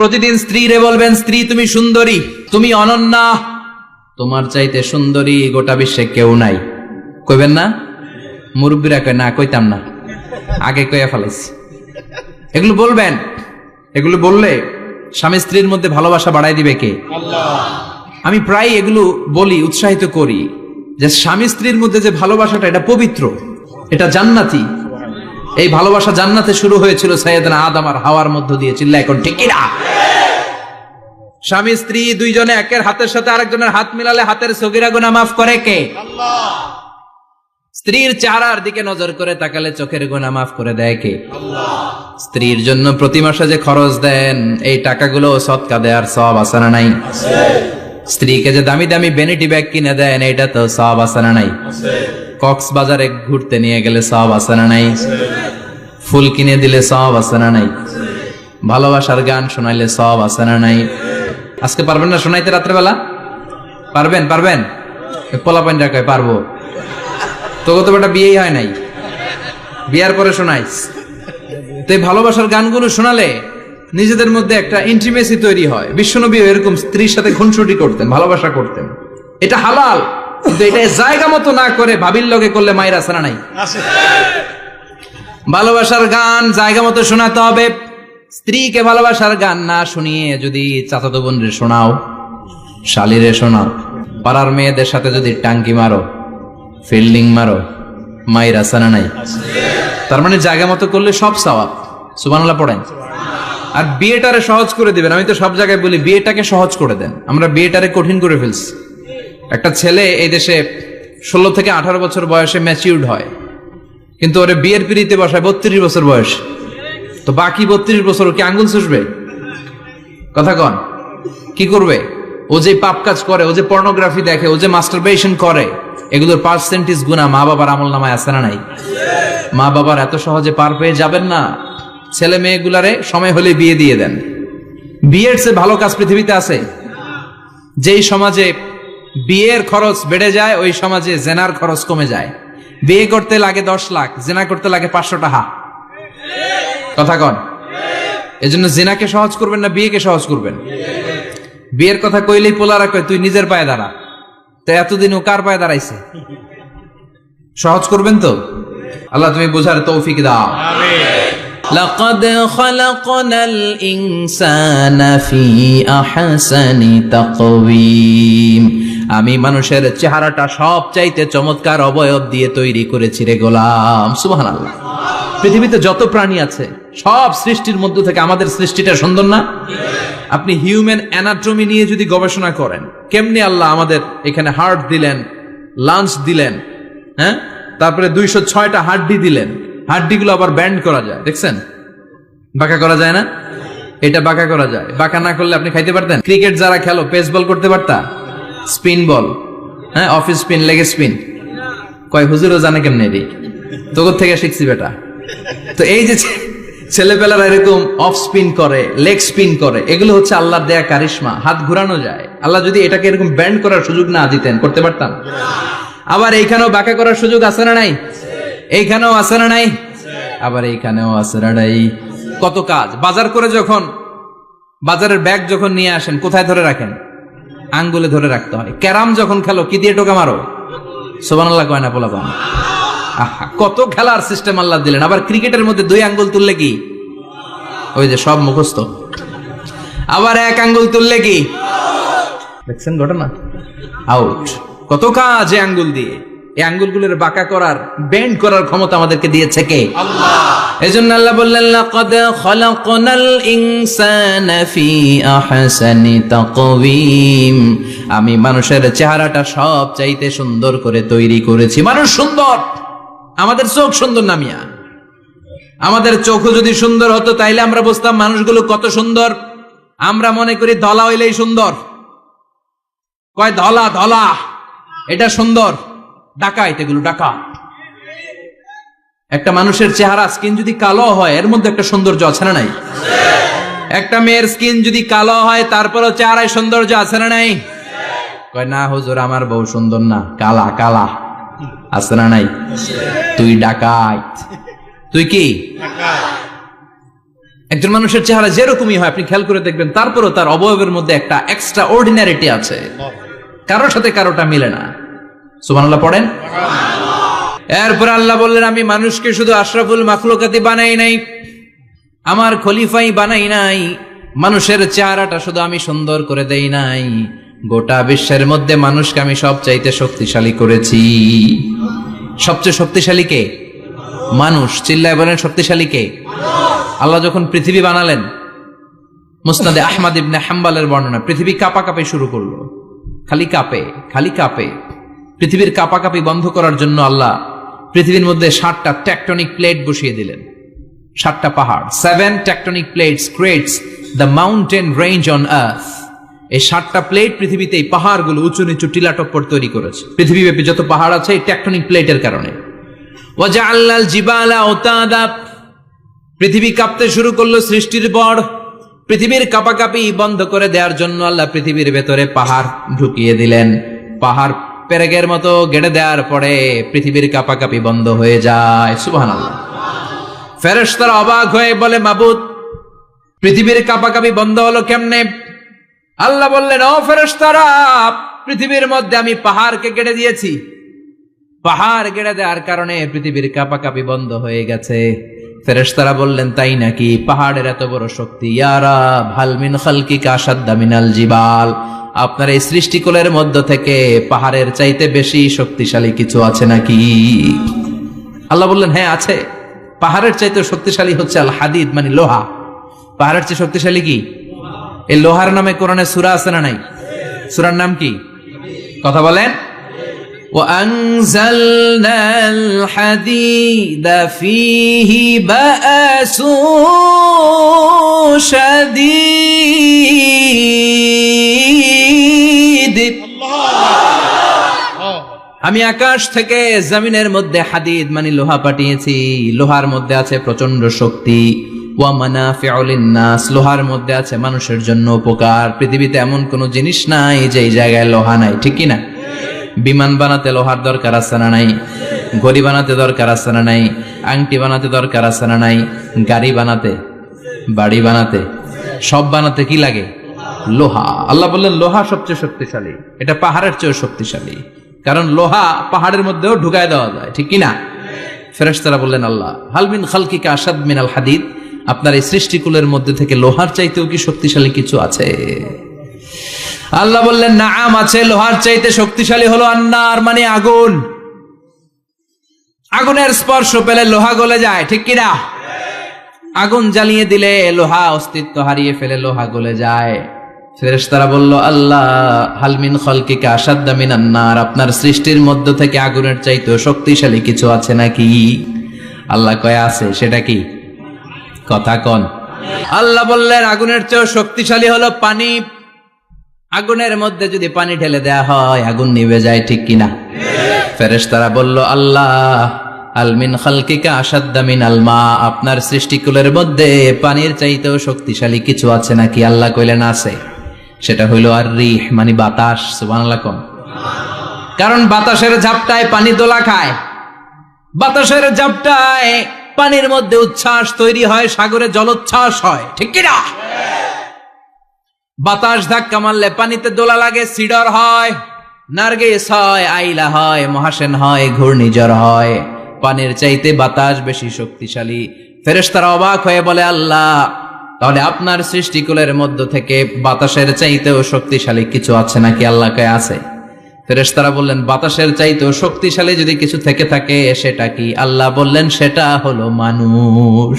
প্রতিদিন স্ত্রীরে বলবেন, স্ত্রী তুমি সুন্দরী, তুমি অনন্যা, তোমার চাইতে সুন্দরী গোটা বিশ্বে কেউ নাই। কইবেন না? মুরব্বীরা কয় না, কইতাম না, আগে কইয়া ফেলাইছি। এগুলো বলবেন। এগুলো বললে স্বামী স্ত্রীর মধ্যে ভালোবাসা বাড়াই দিবে কে? আল্লাহ। আমি প্রায় এগুলো বলি, উৎসাহিত করি যে স্বামী স্ত্রীর মধ্যে যে ভালোবাসাটা, এটা পবিত্র, এটা জান্নাতি। এই ভালোবাসা জান্নাতে শুরু হয়েছিল সাইয়েদনা আদম আর হাওয়ার মধ্য দিয়ে। চিল্লা এখন ঠিক কিনা? স্বামী স্ত্রী দুইজনে একের হাতের সাথে আরেকজনের হাত মিলালে হাতের সগীরা গুনাহ মাফ করে কে? আল্লাহ। স্ত্রীর চেহারার দিকে নজর করে তাকালে চোখের গুনাহ মাফ করে দেয় কে? আল্লাহ। স্ত্রীর জন্য প্রতি মাসে যে খরচ দেন, এই টাকাগুলো সদকা দেওয়ার সওয়াব আছে না নাই? আছে। স্ত্রীকে যে দামি দামি ভ্যানিটি ব্যাগ কিনে দেন, এটা তো সওয়াব আছে না নাই? আছে। কক্সবাজারে ঘুরতে নিয়ে গেলে সওয়াব আছে না নাই? আছে। ফুল কিনে দিলে সওয়াব আছে না নাই? আছে। ভালোবাসার গান শোনাইলে সওয়াব আছে না নাই? আজকে পারবেন না শোনাইতে রাত্রেবেলা? পারবেন? পারবেন? পোলাপাইন কয় পারবো। তোকে তো বেটা বিয়েই হয় নাই, বিয়ার পরে শোনাইস। তো এই ভালোবাসার গানগুলো শোনালে নিজেদের মধ্যে একটা ইন্টিমেসি তৈরি হয়। বিশ্বনবী এরকম স্ত্রীর সাথে খুনসুটি করতেন, ভালোবাসা করতেন। এটা হালাল, কিন্তু এটা জায়গা মতো না করে ভাবির লগে করলে মায়ের আছে না নাই? ভালোবাসার গান জায়গা মতো শোনাতে হবে। স্ত্রীকে ভালোবাসার গান না শুনিয়ে যদি চাচাতো বোনরে শোনাও, শালিরে শোনাও, পাড়ার মেয়েদের সাথে যদি টাঙ্কি মারো, ফিল্ডিং মারো, মায়ের আছে না নাই? তার মানে জায়গা মতো করলে সব সওয়াব। সুবহানাল্লাহ পড়েন। আর বিয়েটারে সহজ করে দিবেন। আমি তো সব জায়গায় বলি বিয়েটাকে সহজ করে দেন। আমরা বিয়েটারে কঠিন করে ফেলছি। একটা ছেলে এই দেশে 16 থেকে 18 বছর বয়সে ম্যাচিউরড হয়, কিন্তু ওরে বিয়ের পিড়িতে বসায় 32 বছর বয়স। তো বাকি 32 বছর কি আঙ্গুল চুষবে? কথা কন, কি করবে? ও যে পাপ কাজ করে, ও যে পর্নোগ্রাফি দেখে, ও যে মাস্টারবেশন করে, এগুলোর পার্সেন্টেজ গুনাহ মা বাবার আমল নামায় আছে না নাই? মা বাবার এত সহজে পার পেয়ে যাবেন না। ছেলে মেয়েগুলারে সময় হলে বিয়ে দিয়ে দেন। বিয়ের চেয়ে ভালো কাজ পৃথিবীতে আছে? যেই সমাজে বিয়ের খরচ বেড়ে যায়, ওই সমাজে জেনার খরচ কমে যায়। বিয়ে করতে লাগে 10 লাখ, জেনা করতে লাগে 500 টাকা। কথা কন। এজন্য জেনাকে সহজ করবেন না বিয়েকে সহজ করবেন? বিয়ের কথা কইলেই পোলারা কয় তুই নিজের পায়ে দাঁড়া। তো এতদিন ও কার পায়ে দাঁড়াইছে? সহজ করবেন তো? আল্লাহ তুমি বোঝার তৌফিক দাও। আমিন। লাকাদ খালাকনাল ইনসানা ফি আহসানি তাকওয়িম। আমি মানুষের চেহারাটা সবচাইতে চমৎকার অবয়ব দিয়ে তৈরি করেছি রে গোলাম। সুবহানাল্লাহ। পৃথিবীতে যত প্রাণী আছে সব সৃষ্টির মধ্য থেকে আমাদের সৃষ্টিটা সুন্দর না? আপনি হিউম্যান অ্যানাটমি নিয়ে যদি গবেষণা করেন, কেমনি আল্লাহ আমাদের এখানে হার্ট দিলেন, লাঞ্চ দিলেন, হ্যাঁ, তারপরে 206টা হাড্ডি দিলেন। হাড্ডিগুলো আবার ব্যান্ড করা যায়, দেখছেন? বাঁকা করা যায় না? এটা বাঁকা করা যায়। বাঁকা না করলে আপনি খাইতে পারতেন? ক্রিকেট যারা খেলো, পেস বল করতে পারতা? স্পিন বল, হ্যাঁ, অফিস স্পিন, লেগ স্পিন, কয় হুজুরও জানে কেমনে রে, তোর থেকে শিখছি বেটা। তো এই যে ছেলেপেলারা এরকম অফ স্পিন করে, লেগ স্পিন করে, এগুলো হচ্ছে আল্লাহর দেয়া কারিশমা। হাত ঘুরানো যায়। আল্লাহ যদি এটাকে এরকম ব্যান্ড করার সুযোগ না দিতেন, করতে পারতাম? আবার এইখানেও বাঁকা করার সুযোগ আছে না নাই? এইখানেও আছে না নাই? আবার এইখানেও আছে না নাই? কত কাজ। বাজার করে যখন বাজারের ব্যাগ যখন নিয়ে আসেন, কোথায় ধরে রাখেন? আঙ্গুলে ধরে রাখতে হয়। ক্যারাম যখন খেলো, কি দিয়ে টোকা মারো? সুবহানাল্লাহ কয় না পোলাপান? আহা, কত খেলার সিস্টেম আল্লাহ দিলেন। আবার ক্রিকেটের মধ্যে 2 আঙ্গুল তুললে কি? ওই যে সব মুখস্থ। আবার 1 আঙ্গুল তুললে কি? দেখছেন ঘটনা? আউট। কত কাজ এই আঙ্গুল দিয়ে। এই আঙ্গুলগুলোর বাঁকা করার, বেন্ড করার ক্ষমতা আমাদেরকে দিয়েছে কে? আল্লাহ। এজন্য আল্লাহ বললেন লাকাদ খালাকনাল ইনসানা ফি আহসানি তাকওয়িম। আমি মানুষের চেহারাটা সব চাইতে সুন্দর করে তৈরি করেছি। মানুষ সুন্দর, আমাদের চোখ সুন্দর না মিয়া? আমাদের চোখও যদি সুন্দর হতো তাইলে আমরা বুঝতাম মানুষগুলো কত সুন্দর। আমরা মনে করি ধলা হইলেই সুন্দর। কয় ধলা ধলা, এটা সুন্দর। ডাকাইত, এগুলো ডাকা। একটা মানুষের চেহারা স্কিন যদি কালো হয়, এর মধ্যে একটা সৌন্দর্য আছে না নাই? একটা মেয়ের স্কিন যদি কালো হয়, তারপরও চেহারায় সৌন্দর্য আছে না নাই? কয় না হুজুর, আমার বউ সুন্দর না, কালা কালা। আছে না নাই? তুই ডাকাইত। তুই কি? একজন মানুষের চেহারা যেরকমই হয় আপনি খেয়াল করে দেখবেন, তারপরও তার অবয়বের মধ্যে একটা এক্সট্রা অর্ডিনারিটি আছে, কারোর সাথে কারোটা মিলে না। সুবহানাল্লাহ পড়েন। এরপর আল্লাহ বললেন, আমি মানুষকে শুধু আশরাফুল মাখলুকাতি বানাই নাই, আমার খলিফাই বানাই নাই, মানুষের চেহারাটা শুধু আমি সুন্দর করে দেই নাই, গোটা বিশ্বের মধ্যে মানুষকে আমি সবচাইতে শক্তিশালী করেছি। সবচেয়ে শক্তিশালী কে? মানুষ। চিল্লায় বলেন শক্তিশালী কে? আল্লাহ যখন পৃথিবী বানালেন, মুসনাদে আহমদ ইবনে হাম্বলের বর্ণনা, পৃথিবী কাঁপাকাঁপি শুরু করলো, খালি কাঁপে খালি কাঁপে। পৃথিবীর কাঁপাকাঁপি বন্ধ করার জন্য আল্লাহ পৃথিবীর মধ্যে 7টা টেকটনিক প্লেট বসিয়ে দিলেন। 7টা পাহাড়, 7 tectonic plates creates the mountain range on earth. এই 7টা প্লেট পৃথিবীতে এই পাহাড়গুলো উঁচু নিচু টিলা টপ্পর তৈরি করেছে। পৃথিবীব্যাপী যত পাহাড় আছে এই টেকটনিক প্লেটের কারণে। ওয়াজআলনাল জিবালা আওতাদা, পৃথিবী কাঁপতে শুরু করলো সৃষ্টির পর। পৃথিবীর কাঁপাকাঁপি বন্ধ করে দেওয়ার জন্য আল্লাহ পৃথিবীর ভেতরে পাহাড় ঢুকিয়ে দিলেন। পাহাড় পেরেকের মতো গেড়ে দেওয়ার পরে পৃথিবীর কাঁপাকাঁপি বন্ধ হয়ে যায়। সুবহানাল্লাহ। ফেরেশতারা অবাক হয়ে বলে, মাবুদ, পৃথিবীর কাঁপাকাঁপি বন্ধ হলো কেমনে? আল্লাহ বললেন, ও ফেরেশতারা, পৃথিবীর মধ্যে আমি পাহাড়কে গেড়ে দিয়েছি। পাহাড় গেড়ে দেওয়ার কারণে পৃথিবীর কাঁপাকাঁপি বন্ধ হয়ে গেছে। ফেরেশতারা বললেন, তাই নাকি? পাহাড়ের এত বড় শক্তি। ইয়া রাব, হাল মিন খালকিকা আশাদ্দা মিনাল জিবাল, আপনার এই সৃষ্টিকুলের মধ্য থেকে পাহাড়ের চাইতে বেশি শক্তিশালী কিছু আছে নাকি? আল্লাহ বললেন, হ্যাঁ আছে। পাহাড়ের চাইতে শক্তিশালী হচ্ছে আল হাদিদ, মানে লোহা। পাহাড়ের চেয়ে শক্তিশালী কি? এই লোহার নামে কোরআনে সূরা আছে না নাই? সূরার নাম কি? কথা বলেন। وأنزلنا الحديد فيه بأس شديد। আমি আকাশ থেকে জমিনের মধ্যে হাদিদ মানে লোহা পাঠিয়েছি। লোহার মধ্যে আছে প্রচন্ড শক্তি। ওয়া মানাফিউ লিন-নাস, লোহার মধ্যে আছে মানুষের জন্য উপকার। পৃথিবীতে এমন কোন জিনিস নাই যে এই জায়গায় লোহা নাই, ঠিক কি না? বিমান বানাতে লোহার দরকার আছে না নাই? ঘড়ি বানাতে দরকার আছে না নাই? আংটি বানাতে দরকার আছে না নাই? গাড়ি বানাতে, বাড়ি বানাতে, সব বানাতে কি লাগে? লোহা। আল্লাহ বললেন লোহা সবচেয়ে শক্তিশালী। এটা পাহাড়ের চেয়ে শক্তিশালী, কারণ লোহা পাহাড়ের মধ্যেও ঢুকায় দেওয়া যায়, ঠিক কি না? ফেরেশতারা বললেন, আল্লাহ, হাল মিন খালকিকা আশাদ মিনাল হাদিদ, আপনার এই সৃষ্টিকুলের মধ্যে থেকে লোহার চাইতেও কি শক্তিশালী কিছু আছে? আল্লাহ বললেন, নাআম আছে। লোহার চাইতে শক্তিশালী হলো আন্নার, মানে আগুন। আগুনের স্পর্শ পেলে লোহা গলে যায়, ঠিক কিনা? আগুন জ্বালিয়ে দিলে লোহা অস্তিত্ব হারিয়ে ফেলে, লোহা গলে যায়। ফেরেশতারা বলল, আল্লাহ, হাল মিন খালকিকা আশাদ্দা মিনান নার, আপনার সৃষ্টির মধ্য থেকে আগুনের চাইতেও শক্তিশালী কিছু আছে নাকি? আল্লাহ কয় আছে। সেটা কি? কথা কন। আল্লাহ বললেন, আগুনের চেয়েও শক্তিশালী হলো পানি। আগুনের মধ্যে যদি পানি ঢেলে দেয়া হয় আগুন নিভে যায়, ঠিক কিনা? ফেরেশতারা বলল, আল্লাহ, আল মিন খালকিকা আশাদ্দা মিনাল মা, আপনার সৃষ্টিকুলের মধ্যে পানির চাইতেও শক্তিশালী কিছু আছে নাকি? আল্লাহ কইলেন আছে। সেটা হইল আর রিহ, মানে বাতাস। সুবহানাল্লাহ কোন। কারণ বাতাসের ঝাপটায় পানি দোলা খায়, বাতাসের ঝাপটায় পানির মধ্যে উচ্ছ্বাস তৈরি হয়, সাগরে জলোচ্ছ্বাস হয়, ঠিক কিনা? বাতাস ধাক্কা মারলে পানিতে দোলা লাগে, সিডর হয়, নার্গিস হয়, আইলা হয়, মহাসেন হয়, ঘূর্ণিঝড় হয়। পানির চাইতে বাতাস বেশি শক্তিশালী। ফেরেশতারা অবাক হয়ে বলে, আল্লাহ, তাহলে আপনার সৃষ্টিকুলের মধ্য থেকে বাতাসের চাইতেও শক্তিশালী কিছু আছে নাকি? আল্লাহ কয় আছে। ফেরেশতারা বললেন, বাতাসের চাইতেও শক্তিশালী যদি কিছু থেকে থাকে সেটা কি? আল্লাহ বললেন, সেটা হলো মানুষ।